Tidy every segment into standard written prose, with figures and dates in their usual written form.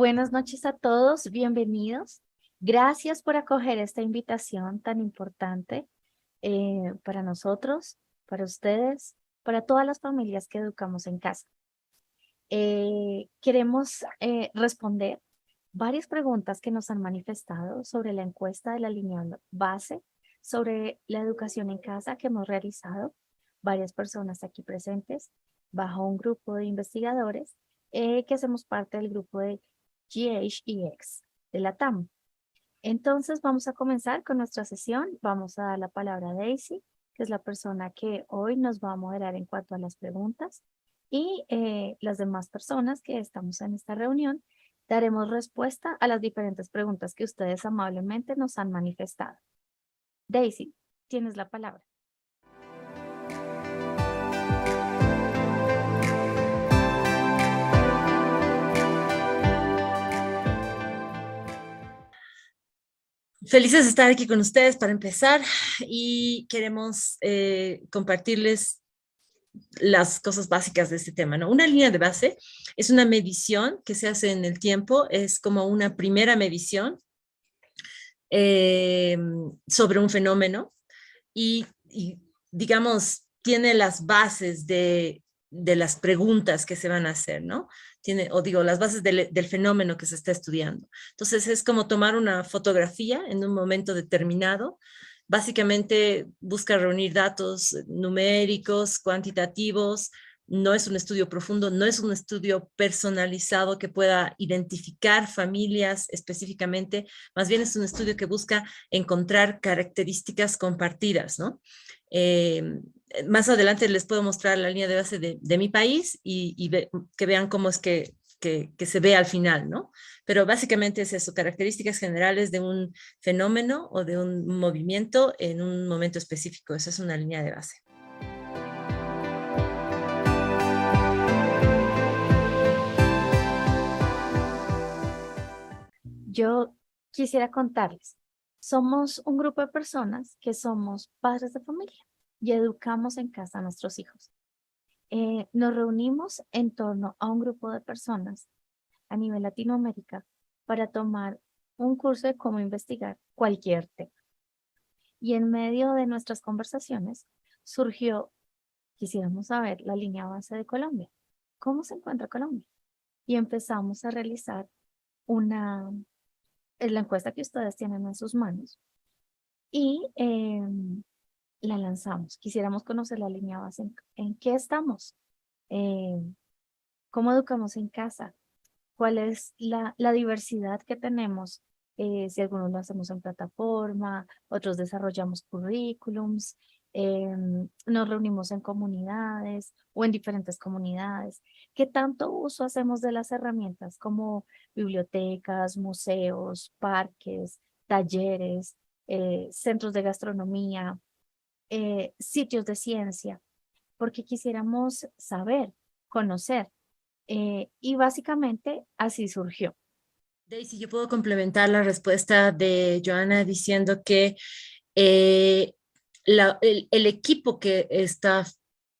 Buenas noches a todos, bienvenidos. Gracias por acoger esta invitación tan importante para nosotros, para ustedes, para todas las familias que educamos en casa. Queremos responder varias preguntas que nos han manifestado sobre la encuesta de la línea base, sobre la educación en casa que hemos realizado, varias personas aquí presentes, bajo un grupo de investigadores que hacemos parte del grupo de GHEX de la TAM. Entonces vamos a comenzar con nuestra sesión. Vamos a dar la palabra a Daisy, que es la persona que hoy nos va a moderar en cuanto a las preguntas. Y las demás personas que estamos en esta reunión daremos respuesta a las diferentes preguntas que ustedes amablemente nos han manifestado. Daisy, tienes la palabra. Felices de estar aquí con ustedes para empezar y queremos compartirles las cosas básicas de este tema, ¿no? Una línea de base es una medición que se hace en el tiempo, es como una primera medición sobre un fenómeno y digamos, tiene las bases de las preguntas que se van a hacer, ¿no? Las bases del fenómeno que se está estudiando. Entonces, es como tomar una fotografía en un momento determinado. Básicamente, busca reunir datos numéricos, cuantitativos. No es un estudio profundo, no es un estudio personalizado que pueda identificar familias específicamente. Más bien es un estudio que busca encontrar características compartidas, ¿no? Más adelante les puedo mostrar la línea de base de mi país que vean cómo es que se ve al final, ¿no? Pero básicamente es eso, características generales de un fenómeno o de un movimiento en un momento específico. Esa es una línea de base. Yo quisiera contarles, somos un grupo de personas que somos padres de familia y educamos en casa a nuestros hijos. Nos reunimos en torno a un grupo de personas a nivel Latinoamérica para tomar un curso de cómo investigar cualquier tema. Y en medio de nuestras conversaciones surgió, quisiéramos saber la línea base de Colombia. ¿Cómo se encuentra Colombia? Y empezamos a realizar es la encuesta que ustedes tienen en sus manos y la lanzamos. Quisiéramos conocer la línea base, en qué estamos, eh, cómo educamos en casa, cuál es la diversidad que tenemos, si algunos lo hacemos en plataforma, otros desarrollamos currículums, nos reunimos en comunidades o en diferentes comunidades. ¿Qué tanto uso hacemos de las herramientas como bibliotecas, museos, parques, talleres, centros de gastronomía, sitios de ciencia? Porque quisiéramos saber, conocer. Y básicamente así surgió. Daisy, yo puedo complementar la respuesta de Joana diciendo que eh, el equipo que está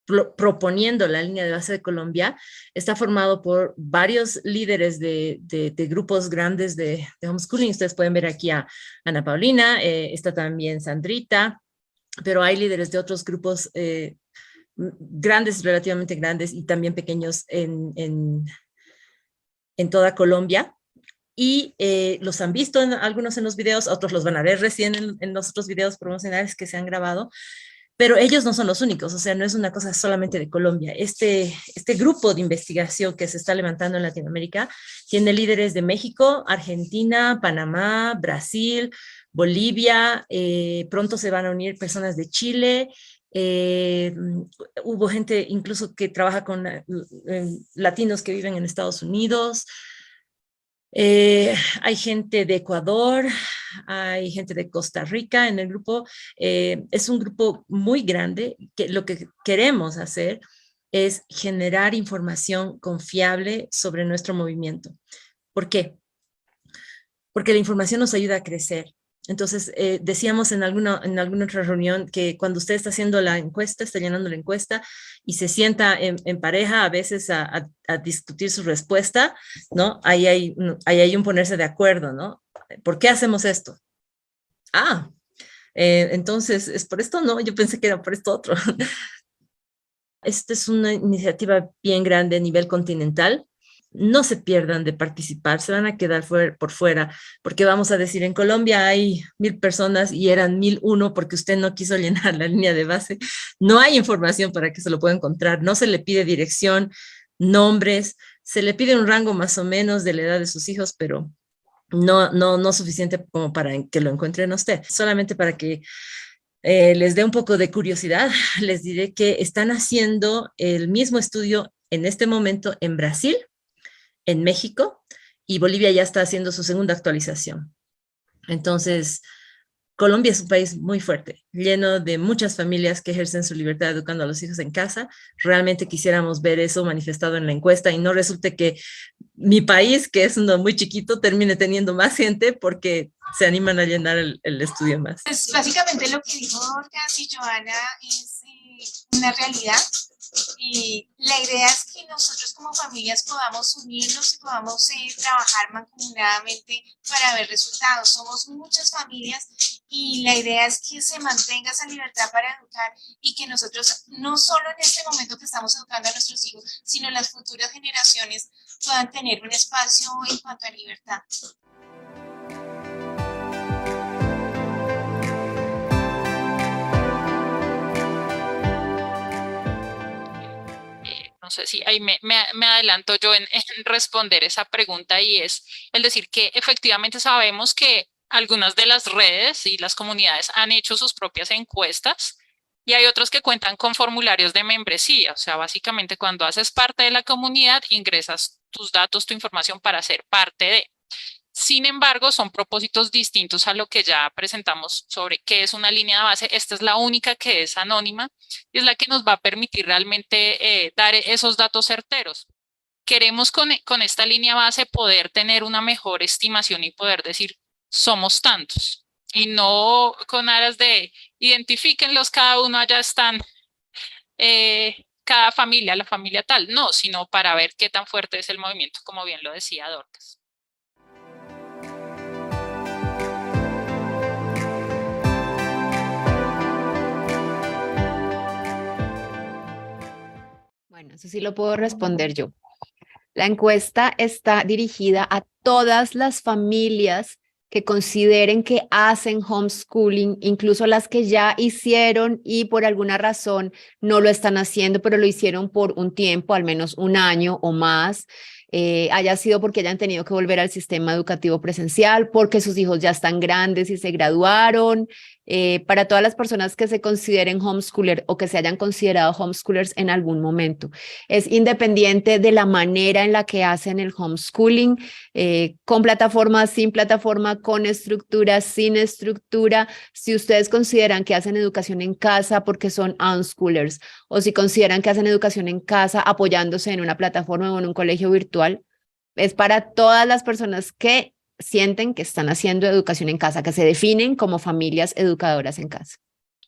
proponiendo la línea de base de Colombia está formado por varios líderes de grupos grandes de homeschooling. Ustedes pueden ver aquí a Ana Paulina, está también Sandrita, pero hay líderes de otros grupos grandes, relativamente grandes y también pequeños en toda Colombia. Y los han visto algunos en los videos, otros los van a ver recién en los otros videos promocionales que se han grabado, pero ellos no son los únicos, o sea, no es una cosa solamente de Colombia. Este grupo de investigación que se está levantando en Latinoamérica tiene líderes de México, Argentina, Panamá, Brasil, Bolivia, pronto se van a unir personas de Chile, hubo gente incluso que trabaja con latinos que viven en Estados Unidos. Hay gente de Ecuador, hay gente de Costa Rica en el grupo. Es un grupo muy grande que lo que queremos hacer es generar información confiable sobre nuestro movimiento. ¿Por qué? Porque la información nos ayuda a crecer. Entonces, decíamos en alguna otra reunión que cuando usted está haciendo la encuesta, está llenando la encuesta y se sienta en pareja a veces a discutir su respuesta, ¿no? Ahí hay un ponerse de acuerdo, ¿no? ¿Por qué hacemos esto? Ah, entonces, ¿es por esto? No, yo pensé que era por esto otro. Esta es una iniciativa bien grande a nivel continental. No se pierdan de participar, se van a quedar por fuera, porque vamos a decir, en Colombia hay 1000 personas y eran 1001 porque usted no quiso llenar la línea de base. No hay información para que se lo pueda encontrar, no se le pide dirección, nombres, se le pide un rango más o menos de la edad de sus hijos, pero no suficiente como para que lo encuentren a usted, solamente para que les dé un poco de curiosidad, les diré que están haciendo el mismo estudio en este momento en Brasil, en México, y Bolivia ya está haciendo su segunda actualización. Entonces, Colombia es un país muy fuerte, lleno de muchas familias que ejercen su libertad educando a los hijos en casa. Realmente quisiéramos ver eso manifestado en la encuesta y no resulte que mi país, que es uno muy chiquito, termine teniendo más gente porque se animan a llenar el estudio más. Pues básicamente lo que dijo Orcas y Joana es una realidad. Y la idea es que nosotros como familias podamos unirnos y podamos trabajar mancomunadamente para ver resultados. Somos muchas familias y la idea es que se mantenga esa libertad para educar y que nosotros, no solo en este momento que estamos educando a nuestros hijos, sino en las futuras generaciones puedan tener un espacio en cuanto a libertad. No sé si ahí me adelanto yo en responder esa pregunta y es el decir que efectivamente sabemos que algunas de las redes y las comunidades han hecho sus propias encuestas y hay otros que cuentan con formularios de membresía. O sea, básicamente cuando haces parte de la comunidad ingresas tus datos, tu información para ser parte de. Sin embargo, son propósitos distintos a lo que ya presentamos sobre qué es una línea de base. Esta es la única que es anónima y es la que nos va a permitir realmente dar esos datos certeros. Queremos con esta línea base poder tener una mejor estimación y poder decir, somos tantos. Y no con aras de identifíquenlos, cada uno allá están, cada familia, la familia tal. No, sino para ver qué tan fuerte es el movimiento, como bien lo decía Dorcas. Bueno, eso sí lo puedo responder yo. La encuesta está dirigida a todas las familias que consideren que hacen homeschooling, incluso las que ya hicieron y por alguna razón no lo están haciendo, pero lo hicieron por un tiempo, al menos un año o más, haya sido porque hayan tenido que volver al sistema educativo presencial, porque sus hijos ya están grandes y se graduaron. Para todas las personas que se consideren homeschooler o que se hayan considerado homeschoolers en algún momento. Es independiente de la manera en la que hacen el homeschooling, con plataforma, sin plataforma, con estructura, sin estructura. Si ustedes consideran que hacen educación en casa porque son unschoolers o si consideran que hacen educación en casa apoyándose en una plataforma o en un colegio virtual, es para todas las personas que sienten que están haciendo educación en casa, que se definen como familias educadoras en casa.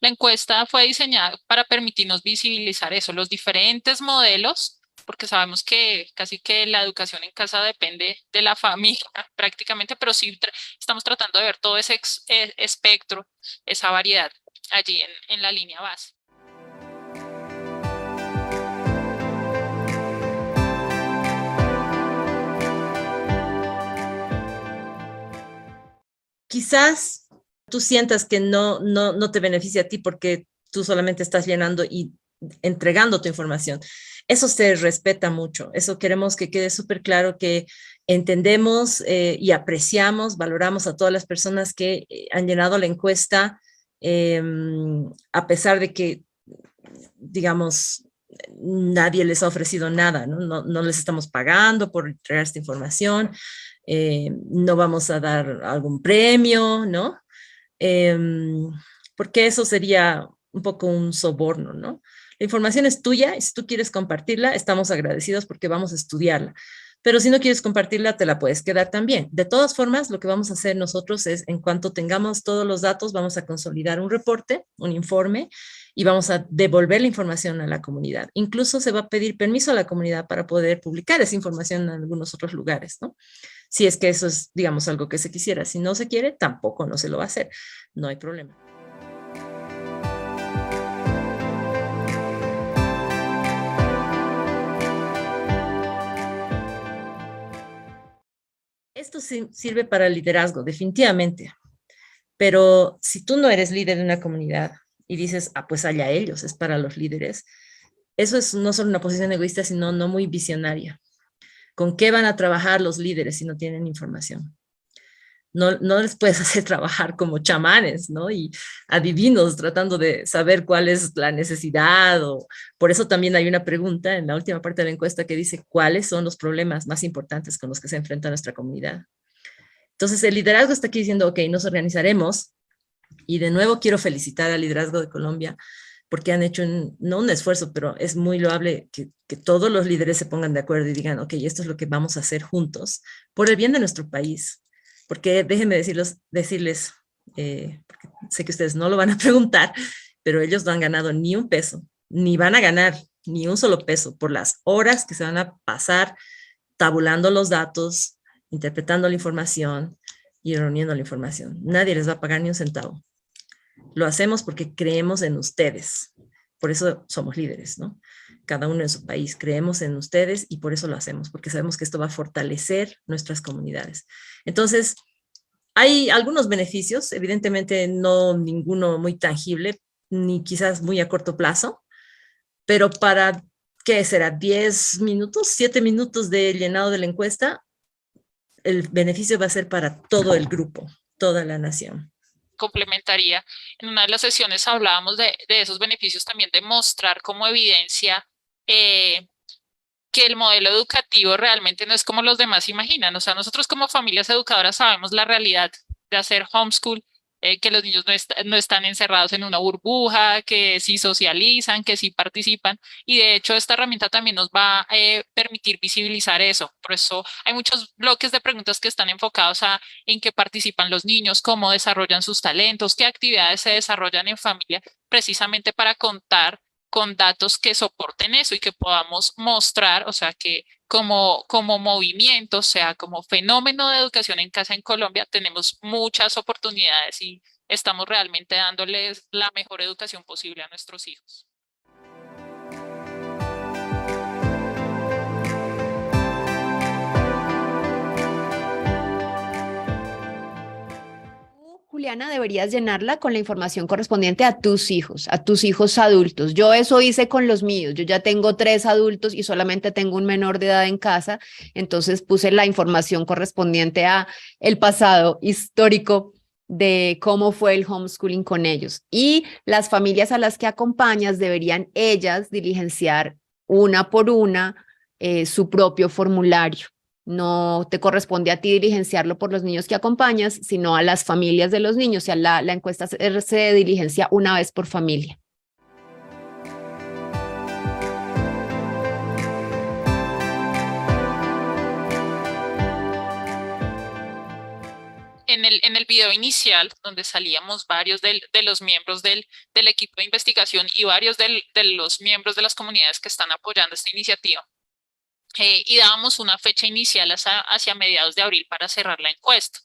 La encuesta fue diseñada para permitirnos visibilizar eso, los diferentes modelos, porque sabemos que casi que la educación en casa depende de la familia prácticamente, pero sí estamos tratando de ver todo ese espectro, esa variedad allí en la línea base. Quizás tú sientas que no te beneficia a ti porque tú solamente estás llenando y entregando tu información. Eso se respeta mucho. Eso queremos que quede súper claro que entendemos y apreciamos, valoramos a todas las personas que han llenado la encuesta, a pesar de que, digamos, nadie les ha ofrecido nada, no les estamos pagando por entregar esta información. No vamos a dar algún premio, ¿no? Porque eso sería un poco un soborno, ¿no? La información es tuya y si tú quieres compartirla, estamos agradecidos porque vamos a estudiarla. pero si no quieres compartirla, te la puedes quedar también. De todas formas, lo que vamos a hacer nosotros es, en cuanto tengamos todos los datos, vamos a consolidar un reporte, un informe, y vamos a devolver la información a la comunidad. Incluso se va a pedir permiso a la comunidad para poder publicar esa información en algunos otros lugares, ¿no? Si es que eso es, digamos, algo que se quisiera. Si no se quiere, tampoco no se lo va a hacer. No hay problema. Esto sirve para el liderazgo, definitivamente. Pero si tú no eres líder de una comunidad y dices, ah, pues allá ellos, es para los líderes, eso es no solo una posición egoísta, sino no muy visionaria. ¿Con qué van a trabajar los líderes si no tienen información? No les puedes hacer trabajar como chamanes, ¿no? Y adivinos tratando de saber cuál es la necesidad. Por eso también hay una pregunta en la última parte de la encuesta que dice, ¿cuáles son los problemas más importantes con los que se enfrenta nuestra comunidad? Entonces, el liderazgo está aquí diciendo, ok, nos organizaremos. Y de nuevo quiero felicitar al liderazgo de Colombia porque han hecho, no un esfuerzo, pero es muy loable que todos los líderes se pongan de acuerdo y digan, ok, esto es lo que vamos a hacer juntos por el bien de nuestro país. Porque déjenme decirles, porque sé que ustedes no lo van a preguntar, pero ellos no han ganado ni un peso, ni van a ganar ni un solo peso por las horas que se van a pasar tabulando los datos, interpretando la información y reuniendo la información. Nadie les va a pagar ni un centavo. Lo hacemos porque creemos en ustedes. Por eso somos líderes, ¿no? Cada uno en su país. Creemos en ustedes y por eso lo hacemos, porque sabemos que esto va a fortalecer nuestras comunidades. Entonces, hay algunos beneficios, evidentemente no ninguno muy tangible, ni quizás muy a corto plazo, pero para, ¿qué será? 10 minutos, 7 minutos de llenado de la encuesta, el beneficio va a ser para todo el grupo, toda la nación. Complementaría, en una de las sesiones hablábamos de esos beneficios también, de mostrar como evidencia que el modelo educativo realmente no es como los demás imaginan. O sea, nosotros como familias educadoras sabemos la realidad de hacer homeschool, que los niños no están encerrados en una burbuja, que sí socializan, que sí participan. Y de hecho, esta herramienta también nos va a permitir visibilizar eso. Por eso hay muchos bloques de preguntas que están enfocados en qué participan los niños, cómo desarrollan sus talentos, qué actividades se desarrollan en familia, precisamente para contar con datos que soporten eso y que podamos mostrar, o sea, que como movimiento, o sea, como fenómeno de educación en casa en Colombia, tenemos muchas oportunidades y estamos realmente dándoles la mejor educación posible a nuestros hijos. Juliana, deberías llenarla con la información correspondiente a tus hijos adultos. Yo eso hice con los míos. Yo ya tengo 3 adultos y solamente tengo un menor de edad en casa. Entonces puse la información correspondiente a el pasado histórico de cómo fue el homeschooling con ellos. Y las familias a las que acompañas deberían ellas diligenciar una por una su propio formulario. No te corresponde a ti diligenciarlo por los niños que acompañas, sino a las familias de los niños. O sea, la encuesta se diligencia una vez por familia. En el video inicial, donde salíamos varios de los miembros del equipo de investigación y varios de los miembros de las comunidades que están apoyando esta iniciativa, y dábamos una fecha inicial hacia mediados de abril para cerrar la encuesta.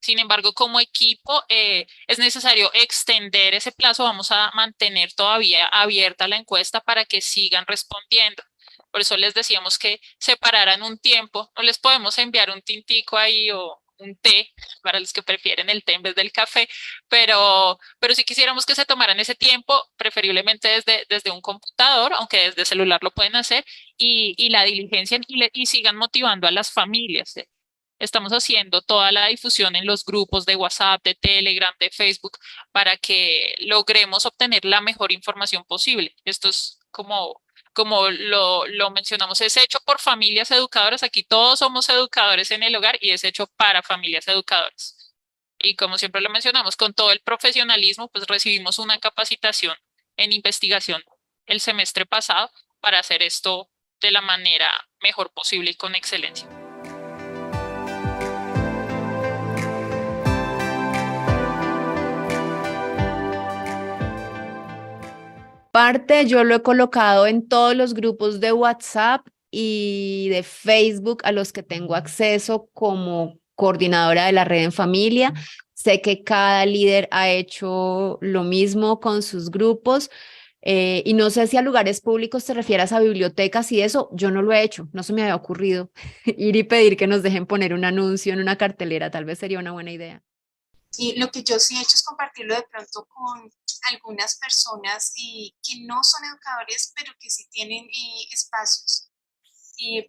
Sin embargo, como equipo es necesario extender ese plazo. Vamos a mantener todavía abierta la encuesta para que sigan respondiendo. Por eso les decíamos que separaran un tiempo. No les podemos enviar un tintico ahí o un té, para los que prefieren el té en vez del café, pero si quisiéramos que se tomaran ese tiempo, preferiblemente desde un computador, aunque desde celular lo pueden hacer, y la diligencia y sigan motivando a las familias. Estamos haciendo toda la difusión en los grupos de WhatsApp, de Telegram, de Facebook, para que logremos obtener la mejor información posible. Esto es como lo mencionamos, es hecho por familias educadoras. Aquí todos somos educadores en el hogar y es hecho para familias educadoras. Y como siempre lo mencionamos, con todo el profesionalismo, pues recibimos una capacitación en investigación el semestre pasado para hacer esto de la manera mejor posible y con excelencia. parte, yo lo he colocado en todos los grupos de WhatsApp y de Facebook a los que tengo acceso como coordinadora de la red en familia. Sé que cada líder ha hecho lo mismo con sus grupos. Y no sé si a lugares públicos te refieras a bibliotecas y eso, yo no lo he hecho, no se me había ocurrido ir y pedir que nos dejen poner un anuncio en una cartelera, tal vez sería una buena idea. Y lo que yo sí he hecho es compartirlo de pronto con algunas personas que no son educadores, pero que sí tienen espacios,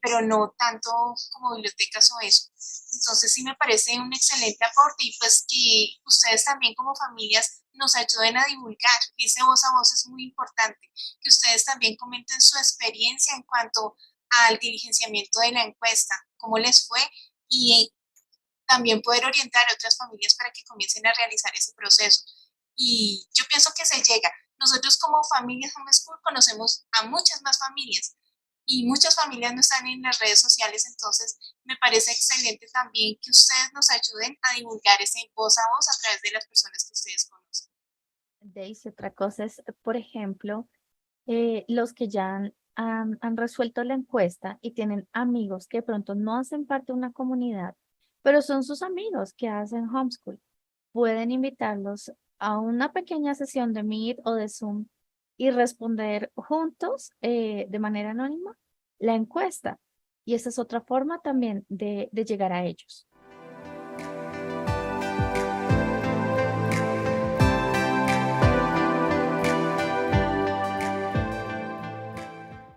pero no tanto como bibliotecas o eso. Entonces sí me parece un excelente aporte y pues que ustedes también como familias nos ayuden a divulgar. Ese voz a voz es muy importante, que ustedes también comenten su experiencia en cuanto al diligenciamiento de la encuesta, cómo les fue y también poder orientar a otras familias para que comiencen a realizar ese proceso. Y yo pienso que se llega. Nosotros como familias Homeschool conocemos a muchas más familias y muchas familias no están en las redes sociales, entonces me parece excelente también que ustedes nos ayuden a divulgar ese voz a voz a través de las personas que ustedes conocen. Daisy, otra cosa es, por ejemplo, los que ya han resuelto la encuesta y tienen amigos que de pronto no hacen parte de una comunidad, pero son sus amigos que hacen homeschool. Pueden invitarlos a una pequeña sesión de Meet o de Zoom y responder juntos de manera anónima la encuesta. Y esa es otra forma también de llegar a ellos.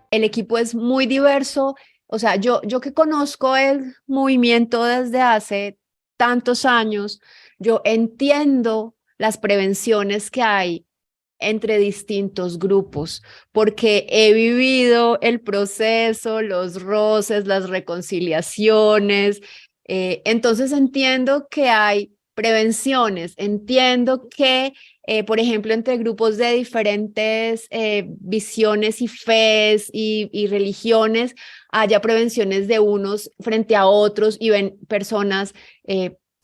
El equipo es muy diverso, o sea, yo que conozco el movimiento desde hace tantos años, yo entiendo las prevenciones que hay entre distintos grupos, porque he vivido el proceso, los roces, las reconciliaciones, entonces entiendo que hay prevenciones, entiendo que, por ejemplo, entre grupos de diferentes visiones y fes y religiones, haya prevenciones de unos frente a otros y ven personas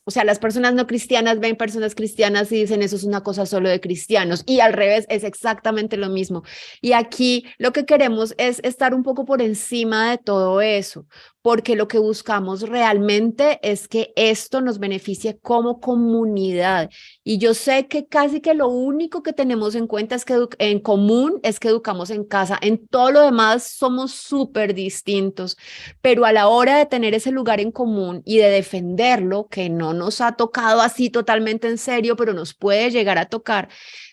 o sea, las personas no cristianas ven personas cristianas y dicen eso es una cosa solo de cristianos y al revés es exactamente lo mismo. Y aquí lo que queremos es estar un poco por encima de todo eso, porque lo que buscamos realmente es que esto nos beneficie como comunidad. Y yo sé que casi que lo único que tenemos en cuenta es que en común es que educamos en casa. En todo lo demás somos súper distintos, pero a la hora de tener ese lugar en común y de defenderlo, que no nos ha tocado así totalmente en serio, pero nos puede llegar a tocar,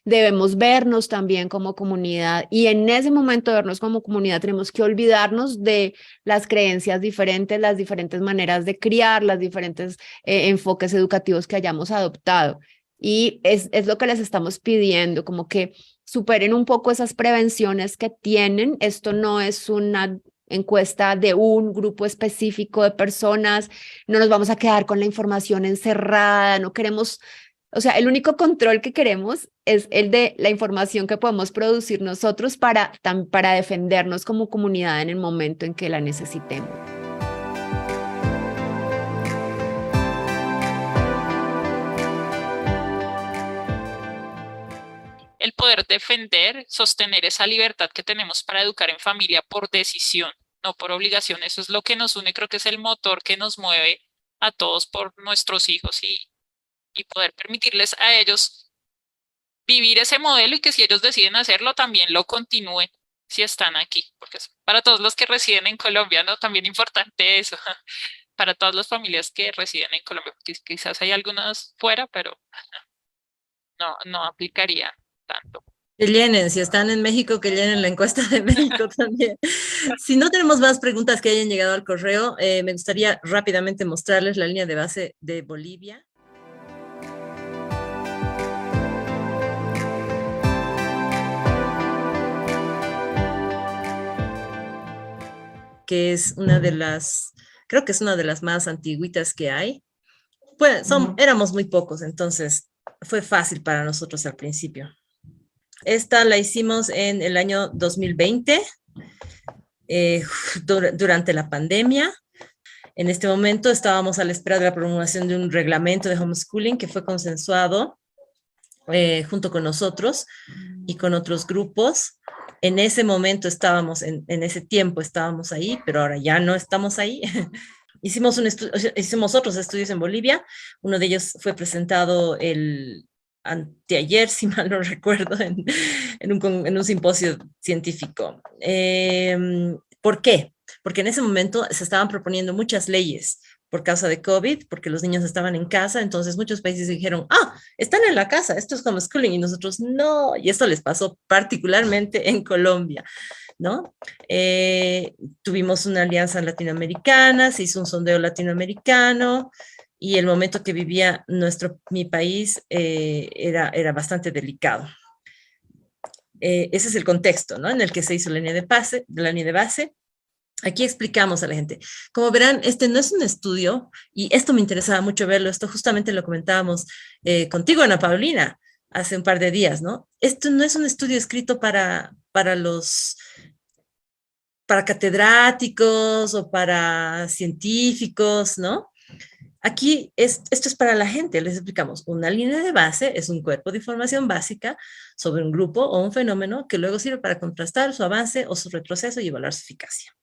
debemos vernos también como comunidad y en ese momento de vernos como comunidad tenemos que olvidarnos de las creencias diferentes, las diferentes maneras de criar, las diferentes enfoques educativos que hayamos adoptado. Y es lo que les estamos pidiendo, como que superen un poco esas prevenciones que tienen. Esto no es una encuesta de un grupo específico de personas, no nos vamos a quedar con la información encerrada, no queremos, o sea, el único control que queremos es el de la información que podemos producir nosotros para defendernos como comunidad en el momento en que la necesitemos. El poder defender, sostener esa libertad que tenemos para educar en familia por decisión, no por obligación. Eso es lo que nos une, creo que es el motor que nos mueve a todos por nuestros hijos y poder permitirles a ellos vivir ese modelo y que si ellos deciden hacerlo también lo continúen si están aquí, porque es para todos los que residen en Colombia, ¿no? También importante eso, para todas las familias que residen en Colombia, porque quizás hay algunas fuera, pero no aplicaría tanto. Que llenen, si están en México, que llenen la encuesta de México también. Si no tenemos más preguntas que hayan llegado al correo, me gustaría rápidamente mostrarles la línea de base de Bolivia. Que es una de las, creo que es una de las más antiguitas que hay. Pues éramos muy pocos, entonces fue fácil para nosotros al principio. Esta la hicimos en el año 2020, durante la pandemia. En este momento estábamos a la espera de la promulgación de un reglamento de homeschooling que fue consensuado junto con nosotros y con otros grupos. En ese momento estábamos, en ese tiempo estábamos ahí, pero ahora ya no estamos ahí. Hicimos otros estudios en Bolivia. Uno de ellos fue presentado anteayer, si mal no recuerdo, en un simposio científico. ¿Por qué? Porque en ese momento se estaban proponiendo muchas leyes por causa de COVID, porque los niños estaban en casa, entonces muchos países dijeron, están en la casa, esto es homeschooling, y nosotros no, y esto les pasó particularmente en Colombia, ¿no? Tuvimos una alianza latinoamericana, se hizo un sondeo latinoamericano, y el momento que vivía mi país era bastante delicado. Ese es el contexto, ¿no? En el que se hizo la línea de base. Aquí explicamos a la gente. Como verán, este no es un estudio, y esto me interesaba mucho verlo, esto justamente lo comentábamos contigo, Ana Paulina, hace un par de días, ¿no? Esto no es un estudio escrito para catedráticos o para científicos, ¿no? Aquí esto es para la gente, les explicamos. Una línea de base es un cuerpo de información básica sobre un grupo o un fenómeno que luego sirve para contrastar su avance o su retroceso y evaluar su eficacia.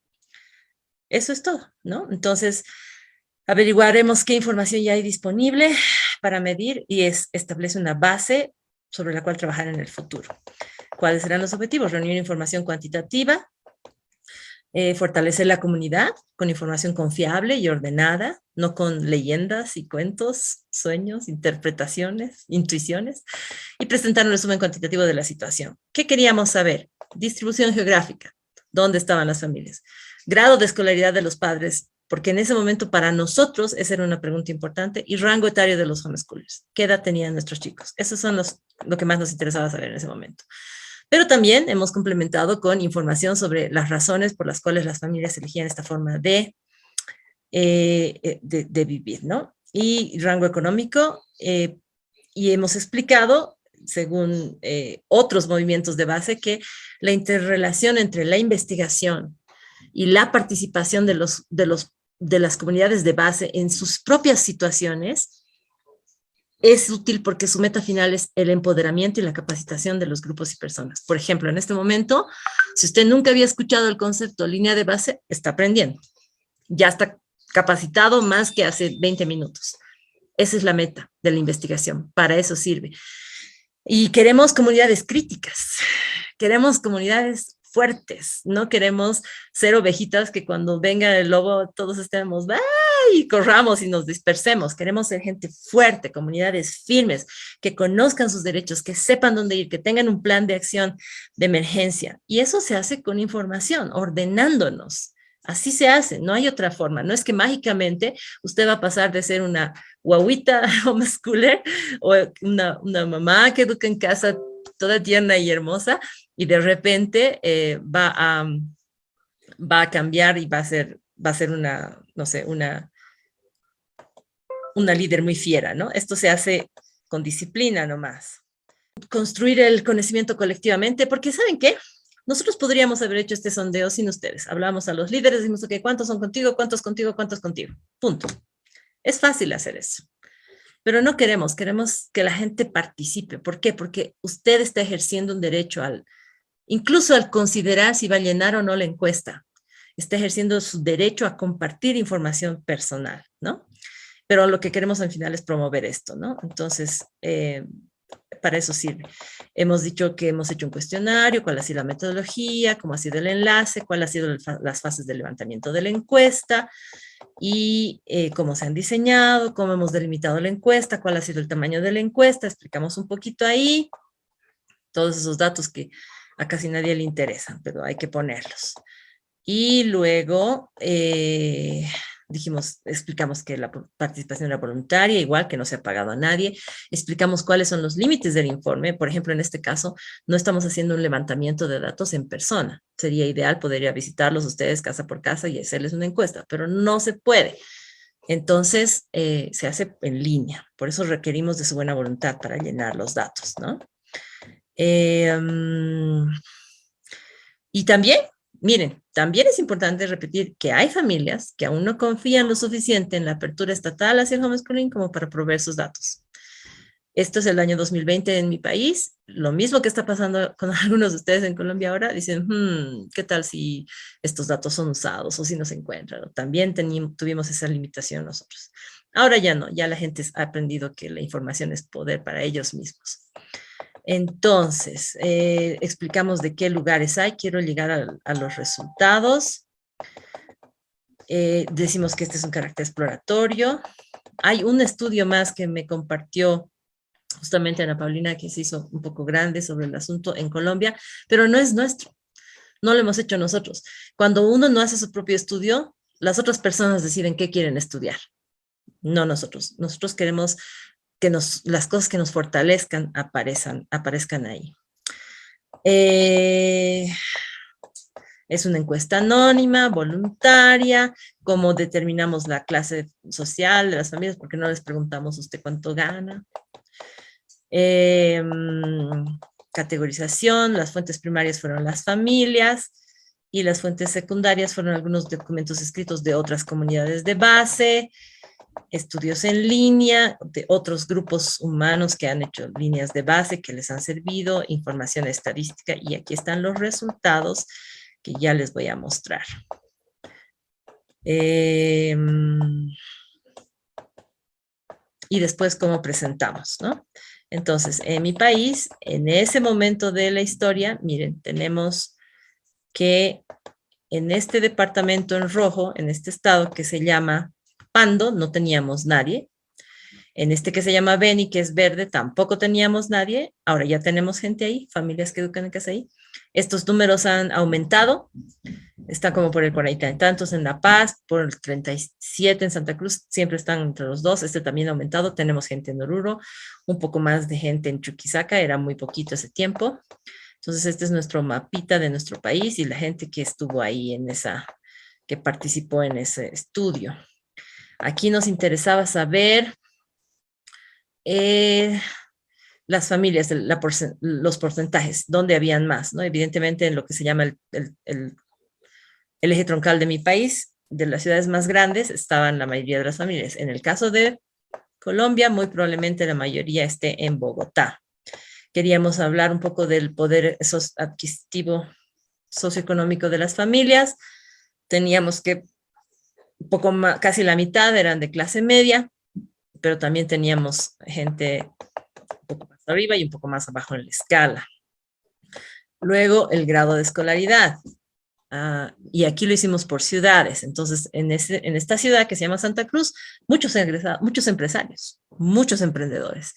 Eso es todo, ¿no? Entonces, averiguaremos qué información ya hay disponible para medir y establece una base sobre la cual trabajar en el futuro. ¿Cuáles serán los objetivos? Reunir información cuantitativa, fortalecer la comunidad con información confiable y ordenada, no con leyendas y cuentos, sueños, interpretaciones, intuiciones, y presentar un resumen cuantitativo de la situación. ¿Qué queríamos saber? Distribución geográfica, ¿dónde estaban las familias? Grado de escolaridad de los padres, porque en ese momento para nosotros esa era una pregunta importante, y rango etario de los homeschoolers. ¿Qué edad tenían nuestros chicos? Esos son lo que más nos interesaba saber en ese momento. Pero también hemos complementado con información sobre las razones por las cuales las familias elegían esta forma de vivir, ¿no? Y rango económico, y hemos explicado, según otros movimientos de base, que la interrelación entre la investigación y la participación de las comunidades de base en sus propias situaciones es útil porque su meta final es el empoderamiento y la capacitación de los grupos y personas. Por ejemplo, en este momento, si usted nunca había escuchado el concepto línea de base, está aprendiendo. Ya está capacitado más que hace 20 minutos. Esa es la meta de la investigación. Para eso sirve. Y queremos comunidades críticas. Queremos comunidades fuertes. No queremos ser ovejitas que cuando venga el lobo todos estemos y corramos y nos dispersemos. Queremos ser gente fuerte, comunidades firmes, que conozcan sus derechos, que sepan dónde ir, que tengan un plan de acción de emergencia. Y eso se hace con información, ordenándonos. Así se hace, no hay otra forma. No es que mágicamente usted va a pasar de ser una guaguita homeschooler o una mamá que educa en casa toda tierna y hermosa, y de repente va a cambiar y va a ser una, no sé, una líder muy fiera, ¿no? Esto se hace con disciplina nomás. Construir el conocimiento colectivamente, porque ¿saben qué? Nosotros podríamos haber hecho este sondeo sin ustedes. Hablamos a los líderes, decimos, ok, ¿cuántos son contigo? ¿Cuántos contigo? ¿Cuántos contigo? Punto. Es fácil hacer eso. Pero no queremos que la gente participe. ¿Por qué? Porque usted está ejerciendo un derecho incluso al considerar si va a llenar o no la encuesta. Está ejerciendo su derecho a compartir información personal, ¿no? Pero lo que queremos al final es promover esto, ¿no? Entonces, para eso sirve. Hemos dicho que hemos hecho un cuestionario, cuál ha sido la metodología, cómo ha sido el enlace, cuáles han sido las fases de levantamiento de la encuesta, y cómo se han diseñado, cómo hemos delimitado la encuesta, cuál ha sido el tamaño de la encuesta, explicamos un poquito ahí, todos esos datos que a casi nadie le interesan, pero hay que ponerlos. Y luego explicamos que la participación era voluntaria, igual que no se ha pagado a nadie. Explicamos cuáles son los límites del informe. Por ejemplo, en este caso, no estamos haciendo un levantamiento de datos en persona. Sería ideal poder ir a visitarlos ustedes casa por casa y hacerles una encuesta, pero no se puede. Entonces, se hace en línea. Por eso requerimos de su buena voluntad para llenar los datos, ¿no? Y también, miren, también es importante repetir que hay familias que aún no confían lo suficiente en la apertura estatal hacia el homeschooling como para proveer sus datos. Esto es el año 2020 en mi país. Lo mismo que está pasando con algunos de ustedes en Colombia ahora. Dicen, ¿qué tal si estos datos son usados o si no se encuentran? También tuvimos esa limitación nosotros. Ahora ya no, ya la gente ha aprendido que la información es poder para ellos mismos. Entonces, explicamos de qué lugares hay. Quiero llegar a los resultados. Decimos que este es un carácter exploratorio. Hay un estudio más que me compartió justamente Ana Paulina, que se hizo un poco grande sobre el asunto en Colombia, pero no es nuestro, no lo hemos hecho nosotros. Cuando uno no hace su propio estudio, las otras personas deciden qué quieren estudiar, no nosotros. Nosotros queremos que las cosas que nos fortalezcan aparezcan ahí. Es una encuesta anónima, voluntaria. ¿Cómo determinamos la clase social de las familias? Porque no les preguntamos usted cuánto gana. Categorización, las fuentes primarias fueron las familias y las fuentes secundarias fueron algunos documentos escritos de otras comunidades de base, estudios en línea de otros grupos humanos que han hecho líneas de base que les han servido, información estadística, y aquí están los resultados que ya les voy a mostrar. Y después cómo presentamos, ¿no? Entonces, en mi país, en ese momento de la historia, miren, tenemos que en este departamento en rojo, en este estado que se llama Pando, no teníamos nadie. En este que se llama Beni, que es verde, tampoco teníamos nadie. Ahora ya tenemos gente ahí, familias que educan en casa ahí. Estos números han aumentado. Está como por el 40 y tantos en La Paz, por el 37 en Santa Cruz, siempre están entre los dos. Este también ha aumentado. Tenemos gente en Oruro, un poco más de gente en Chuquisaca, era muy poquito ese tiempo. Entonces, este es nuestro mapita de nuestro país y la gente que estuvo ahí que participó en ese estudio. Aquí nos interesaba saber las familias, los porcentajes, dónde habían más, ¿no? Evidentemente en lo que se llama el eje troncal de mi país, de las ciudades más grandes, estaban la mayoría de las familias. En el caso de Colombia, muy probablemente la mayoría esté en Bogotá. Queríamos hablar un poco del poder adquisitivo socioeconómico de las familias. Teníamos que un poco más, casi la mitad eran de clase media, pero también teníamos gente un poco más arriba y un poco más abajo en la escala. Luego, el grado de escolaridad. Y aquí lo hicimos por ciudades. Entonces, en esta ciudad que se llama Santa Cruz, muchos empresarios, muchos emprendedores,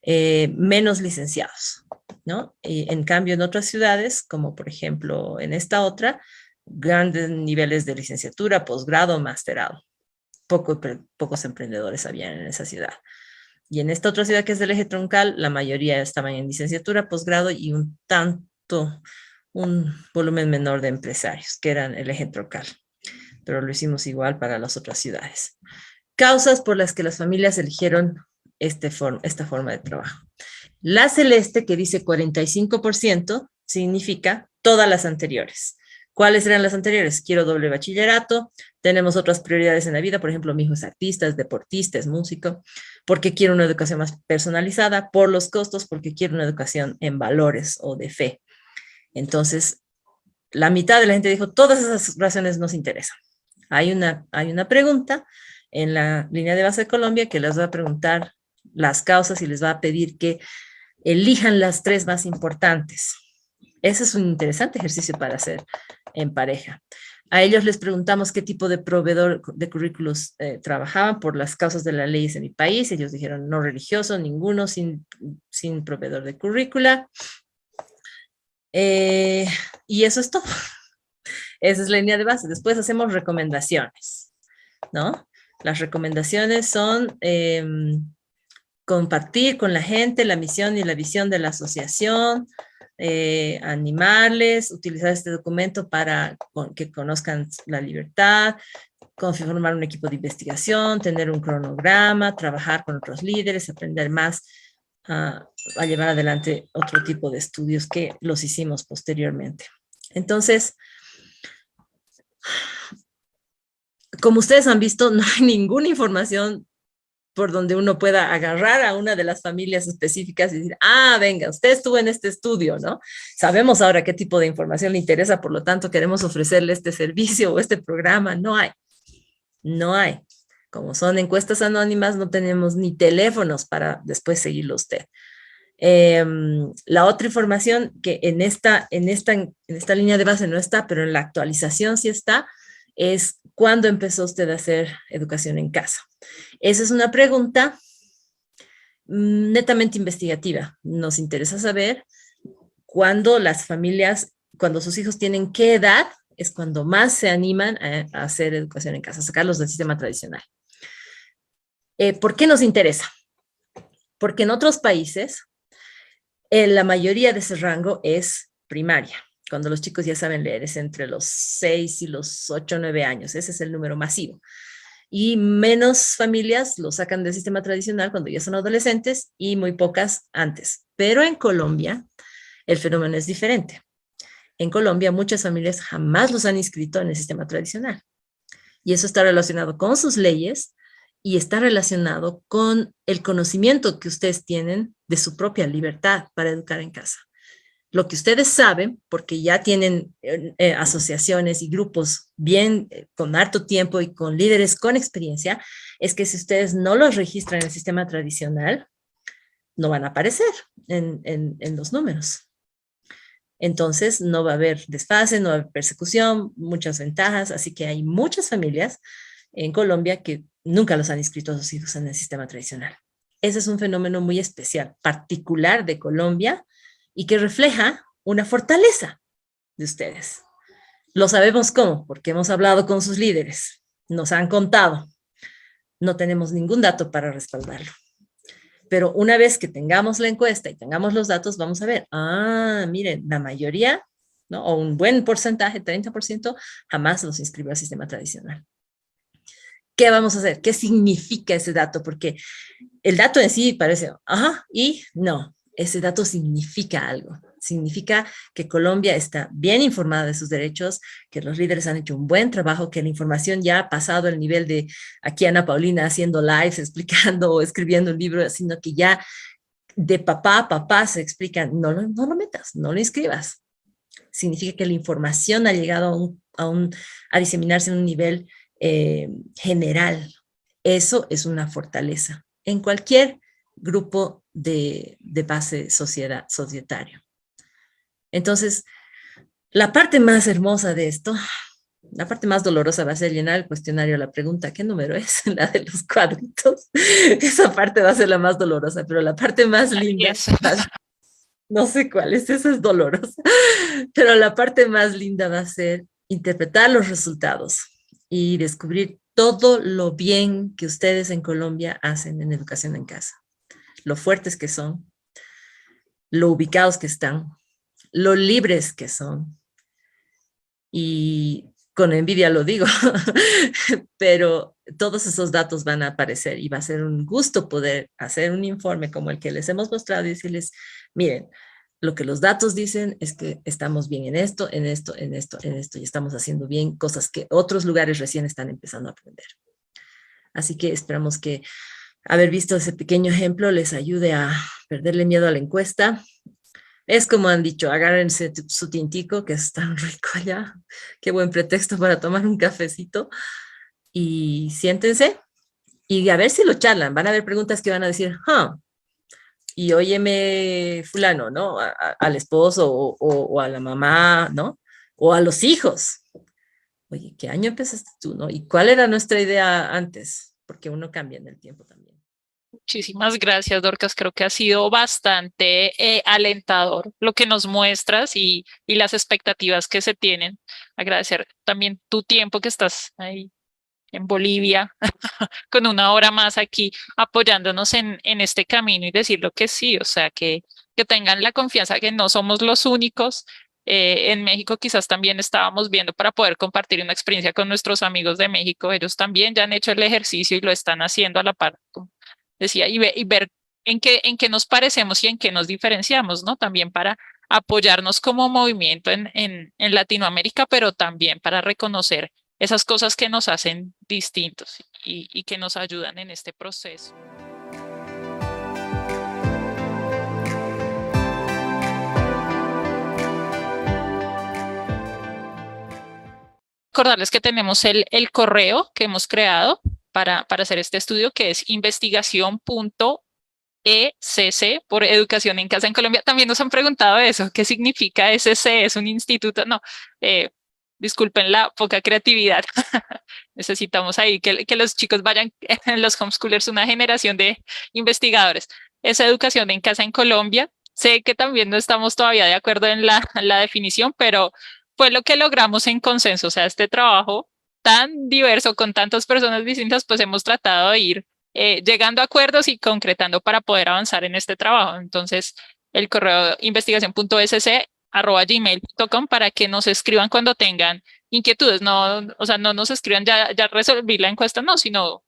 menos licenciados, ¿no? Y en cambio, en otras ciudades, como por ejemplo en esta otra, grandes niveles de licenciatura, posgrado, masterado. Pocos emprendedores habían en esa ciudad. Y en esta otra ciudad que es del eje troncal, la mayoría estaban en licenciatura, posgrado y un volumen menor de empresarios, que eran el eje troncal. Pero lo hicimos igual para las otras ciudades. Causas por las que las familias eligieron esta forma de trabajo. La celeste, que dice 45%, significa todas las anteriores. ¿Cuáles eran las anteriores? Quiero doble bachillerato, tenemos otras prioridades en la vida, por ejemplo, mi hijo es artista, es deportista, es músico, porque quiero una educación más personalizada, por los costos, porque quiero una educación en valores o de fe. Entonces, la mitad de la gente dijo, todas esas razones nos interesan. Hay una pregunta en la línea de base de Colombia que les va a preguntar las causas y les va a pedir que elijan las 3 más importantes. Ese es un interesante ejercicio para hacer en pareja. A ellos les preguntamos qué tipo de proveedor de currículos trabajaban por las causas de las leyes en mi país. Ellos dijeron no religioso, ninguno sin proveedor de currícula. Y eso es todo. Esa es la línea de base. Después hacemos recomendaciones, ¿no? Las recomendaciones son compartir con la gente la misión y la visión de la asociación, animarles, utilizar este documento para que conozcan la libertad, conformar un equipo de investigación, tener un cronograma, trabajar con otros líderes, aprender más a llevar adelante otro tipo de estudios que los hicimos posteriormente. Entonces, como ustedes han visto, no hay ninguna información por donde uno pueda agarrar a una de las familias específicas y decir, ah, venga, usted estuvo en este estudio, ¿no? Sabemos ahora qué tipo de información le interesa, por lo tanto queremos ofrecerle este servicio o este programa. No hay, no hay. Como son encuestas anónimas, no tenemos ni teléfonos para después seguirlo usted. La otra información que en esta línea de base no está, pero en la actualización sí está, es cuándo empezó usted a hacer educación en casa. Esa es una pregunta netamente investigativa. Nos interesa saber cuándo las familias, cuando sus hijos tienen qué edad, es cuando más se animan a hacer educación en casa, sacarlos del sistema tradicional. ¿Por qué nos interesa? Porque en otros países, la mayoría de ese rango es primaria. Cuando los chicos ya saben leer, es entre los 6 y los 8 o 9 años. Ese es el número masivo. Y menos familias lo sacan del sistema tradicional cuando ya son adolescentes y muy pocas antes. Pero en Colombia el fenómeno es diferente. En Colombia muchas familias jamás los han inscrito en el sistema tradicional. Y eso está relacionado con sus leyes y está relacionado con el conocimiento que ustedes tienen de su propia libertad para educar en casa. Lo que ustedes saben, porque ya tienen asociaciones y grupos bien con harto tiempo y con líderes con experiencia, es que si ustedes no los registran en el sistema tradicional, no van a aparecer en los números. Entonces no va a haber desfase, no va a haber persecución, muchas ventajas, así que hay muchas familias en Colombia que nunca los han inscrito a sus hijos en el sistema tradicional. Ese es un fenómeno muy especial, particular de Colombia, y que refleja una fortaleza de ustedes. Lo sabemos cómo, porque hemos hablado con sus líderes, nos han contado. No tenemos ningún dato para respaldarlo. Pero una vez que tengamos la encuesta y tengamos los datos, vamos a ver, miren, la mayoría, ¿no? O un buen porcentaje, 30%, jamás los inscribió al sistema tradicional. ¿Qué vamos a hacer? ¿Qué significa ese dato? Porque el dato en sí parece, y no. Ese dato significa algo. Significa que Colombia está bien informada de sus derechos, que los líderes han hecho un buen trabajo, que la información ya ha pasado el nivel de aquí Ana Paulina haciendo lives, explicando o escribiendo un libro, sino que ya de papá a papá se explican, no lo metas, no lo inscribas. Significa que la información ha llegado a diseminarse en un nivel general. Eso es una fortaleza en cualquier grupo de base societario. Entonces, la parte más hermosa de esto, la parte más dolorosa va a ser llenar el cuestionario, la pregunta, ¿qué número es? La de los cuadritos. Esa parte va a ser la más dolorosa, pero la parte más linda, no sé cuál es, esa es dolorosa, pero la parte más linda va a ser interpretar los resultados y descubrir todo lo bien que ustedes en Colombia hacen en educación en casa. Lo fuertes que son, lo ubicados que están, lo libres que son. Y con envidia lo digo, pero todos esos datos van a aparecer y va a ser un gusto poder hacer un informe como el que les hemos mostrado y decirles, miren, lo que los datos dicen es que estamos bien en esto, en esto, en esto, en esto, y estamos haciendo bien cosas que otros lugares recién están empezando a aprender. Así que esperamos que haber visto ese pequeño ejemplo les ayude a perderle miedo a la encuesta. Es como han dicho, agárrense su tintico, que es tan rico allá. Qué buen pretexto para tomar un cafecito. Y siéntense y a ver si lo charlan. Van a haber preguntas que van a decir, y óyeme fulano, ¿no? Al esposo o a la mamá, ¿no? O a los hijos. Oye, ¿qué año empezaste tú, no? ¿Y cuál era nuestra idea antes? Porque uno cambia en el tiempo también. Muchísimas gracias, Dorcas. Creo que ha sido bastante alentador lo que nos muestras y las expectativas que se tienen. Agradecer también tu tiempo que estás ahí en Bolivia, con una hora más aquí apoyándonos en este camino y decirlo que sí, o sea, que tengan la confianza que no somos los únicos. En México quizás también estábamos viendo para poder compartir una experiencia con nuestros amigos de México. Ellos también ya han hecho el ejercicio y lo están haciendo a la par, como decía, y ver en qué nos parecemos y en qué nos diferenciamos, ¿no? También para apoyarnos como movimiento en Latinoamérica, pero también para reconocer esas cosas que nos hacen distintos y que nos ayudan en este proceso. recordarles que tenemos el correo que hemos creado para hacer este estudio, que es investigación.ecc por Educación en Casa en Colombia. También nos han preguntado eso, ¿qué significa ECC? ¿Es un instituto? No, disculpen la poca creatividad. Necesitamos ahí que los chicos vayan, los homeschoolers, una generación de investigadores. Es Educación en Casa en Colombia. Sé que también no estamos todavía de acuerdo en la definición, pero fue lo que logramos en consenso. O sea, este trabajo tan diverso con tantas personas distintas, pues hemos tratado de ir llegando a acuerdos y concretando para poder avanzar en este trabajo. Entonces, el correo investigación.sc@gmail.com para que nos escriban cuando tengan inquietudes. No, o sea, no nos escriban ya resolví la encuesta, no, sino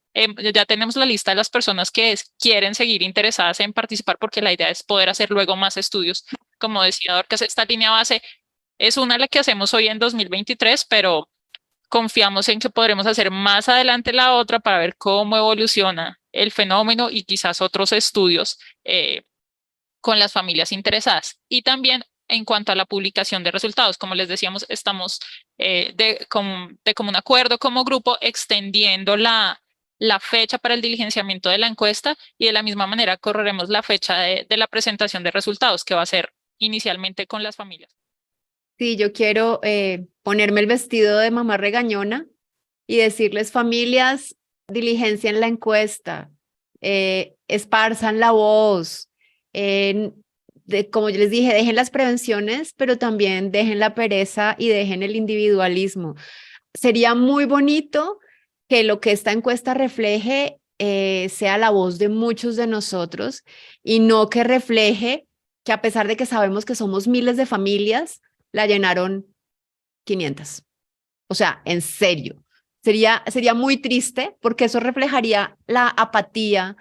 ya tenemos la lista de las personas que quieren seguir interesadas en participar, porque la idea es poder hacer luego más estudios. Como decía Dorcas, esta línea base es una la que hacemos hoy en 2023, pero confiamos en que podremos hacer más adelante la otra para ver cómo evoluciona el fenómeno y quizás otros estudios con las familias interesadas. Y también en cuanto a la publicación de resultados, como les decíamos, estamos de común acuerdo como grupo extendiendo la fecha para el diligenciamiento de la encuesta, y de la misma manera correremos la fecha de la presentación de resultados, que va a ser inicialmente con las familias. Sí, yo quiero ponerme el vestido de mamá regañona y decirles, familias, diligencien la encuesta, esparzan la voz, como yo les dije, dejen las prevenciones, pero también dejen la pereza y dejen el individualismo. Sería muy bonito que lo que esta encuesta refleje sea la voz de muchos de nosotros, y no que refleje que, a pesar de que sabemos que somos miles de familias, la llenaron 500. O sea, en serio. Sería muy triste, porque eso reflejaría la apatía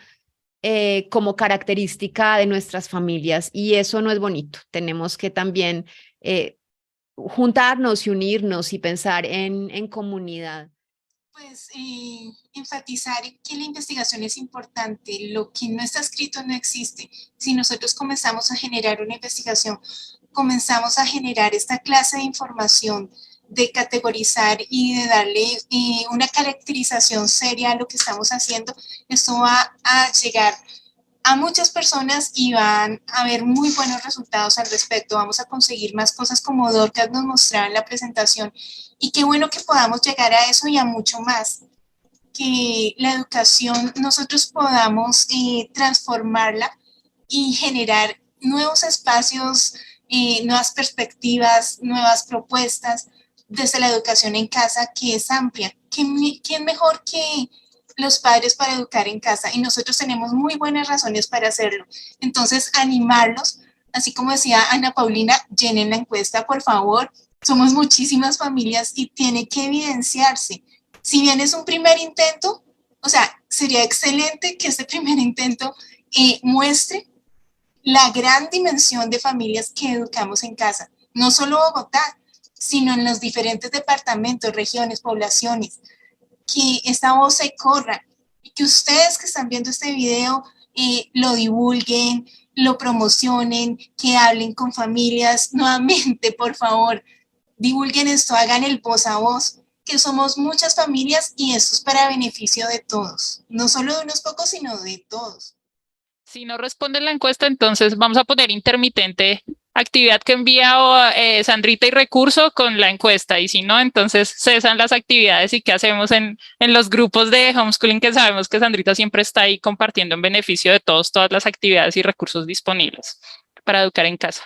como característica de nuestras familias, y eso no es bonito. Tenemos que también juntarnos y unirnos y pensar en comunidad. Pues enfatizar que la investigación es importante. Lo que no está escrito no existe. Si nosotros comenzamos a generar una investigación, comenzamos a generar esta clase de información, de categorizar y de darle una caracterización seria a lo que estamos haciendo, esto va a llegar a muchas personas y van a haber muy buenos resultados al respecto. Vamos a conseguir más cosas, como Dorcas nos mostraba en la presentación, y qué bueno que podamos llegar a eso y a mucho más. Que la educación nosotros podamos transformarla y generar nuevos espacios, nuevas perspectivas, nuevas propuestas desde la educación en casa, que es amplia. ¿Quién mejor que los padres para educar en casa? Y nosotros tenemos muy buenas razones para hacerlo. Entonces, animarlos, así como decía Ana Paulina, llenen la encuesta, por favor. Somos muchísimas familias y tiene que evidenciarse. Si bien es un primer intento, o sea, sería excelente que este primer intento muestre la gran dimensión de familias que educamos en casa. No solo Bogotá, sino en los diferentes departamentos, regiones, poblaciones. Que esta voz se corra y que ustedes que están viendo este video lo divulguen, lo promocionen, que hablen con familias. Nuevamente, por favor, divulguen esto, hagan el voz a voz, que somos muchas familias y esto es para beneficio de todos, no solo de unos pocos, sino de todos. Si no responden la encuesta, entonces vamos a poner intermitente actividad que envía Sandrita y recurso con la encuesta, y si no, entonces cesan las actividades. ¿Y qué hacemos en los grupos de homeschooling, que sabemos que Sandrita siempre está ahí compartiendo en beneficio de todos todas las actividades y recursos disponibles para educar en casa?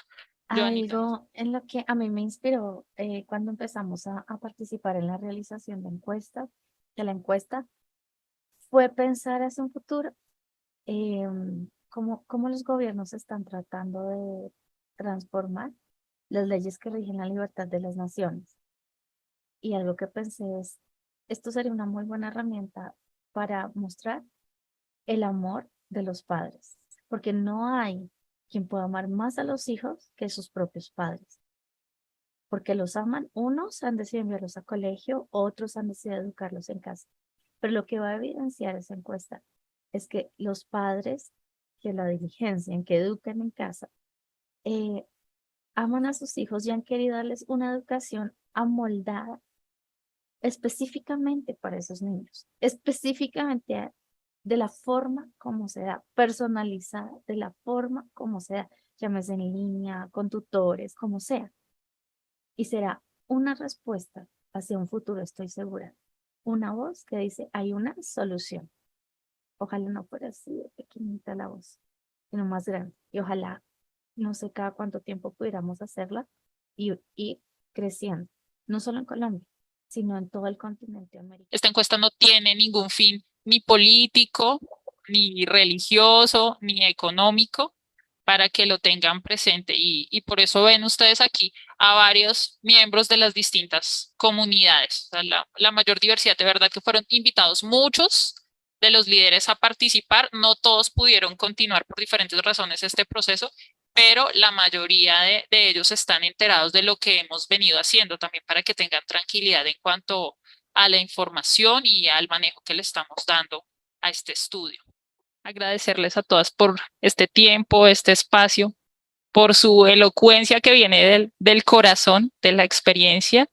Algo en lo que a mí me inspiró cuando empezamos a participar en la realización de la encuesta, fue pensar hacia un futuro, cómo los gobiernos están tratando de transformar las leyes que rigen la libertad de las naciones. Y algo que pensé es, esto sería una muy buena herramienta para mostrar el amor de los padres, porque no hay quien pueda amar más a los hijos que sus propios padres, porque los aman. Unos han decidido enviarlos a colegio, otros han decidido educarlos en casa, pero lo que va a evidenciar esa encuesta es que los padres que la diligencian, que educan en casa, aman a sus hijos y han querido darles una educación amoldada específicamente para esos niños, específicamente de la forma como se da, personalizada, de la forma como se da, llámese en línea, con tutores, como sea. Y será una respuesta hacia un futuro, estoy segura. Una voz que dice, hay una solución. Ojalá no fuera así de pequeñita la voz, sino más grande. Y ojalá, no sé cada cuánto tiempo pudiéramos hacerla y creciendo, no solo en Colombia, sino en todo el continente americano. Esta encuesta no tiene ningún fin ni político, ni religioso, ni económico, para que lo tengan presente. Y por eso ven ustedes aquí a varios miembros de las distintas comunidades. O sea, la mayor diversidad, de verdad que fueron invitados muchos de los líderes a participar. No todos pudieron continuar por diferentes razones este proceso, pero la mayoría de ellos están enterados de lo que hemos venido haciendo, también para que tengan tranquilidad en cuanto a la información y al manejo que le estamos dando a este estudio. Agradecerles a todas por este tiempo, este espacio, por su elocuencia que viene del corazón, de la experiencia.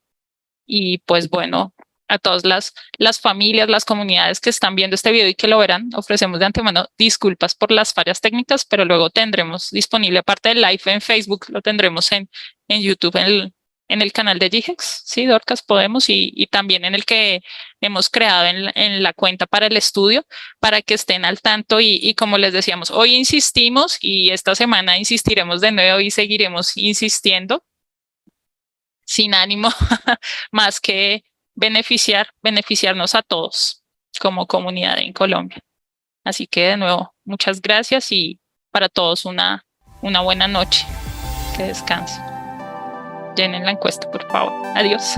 Y pues bueno, a todas las familias, las comunidades que están viendo este video y que lo verán, ofrecemos de antemano disculpas por las fallas técnicas, pero luego tendremos disponible, aparte del live en Facebook, lo tendremos en YouTube, en el canal de GIGEX, sí, Dorcas, podemos, y también en el que hemos creado en la cuenta para el estudio, para que estén al tanto. Y como les decíamos, hoy insistimos y esta semana insistiremos de nuevo y seguiremos insistiendo sin ánimo más que beneficiarnos a todos como comunidad en Colombia. Así que de nuevo, muchas gracias y para todos una buena noche. Que descansen. Llenen la encuesta, por favor. Adiós.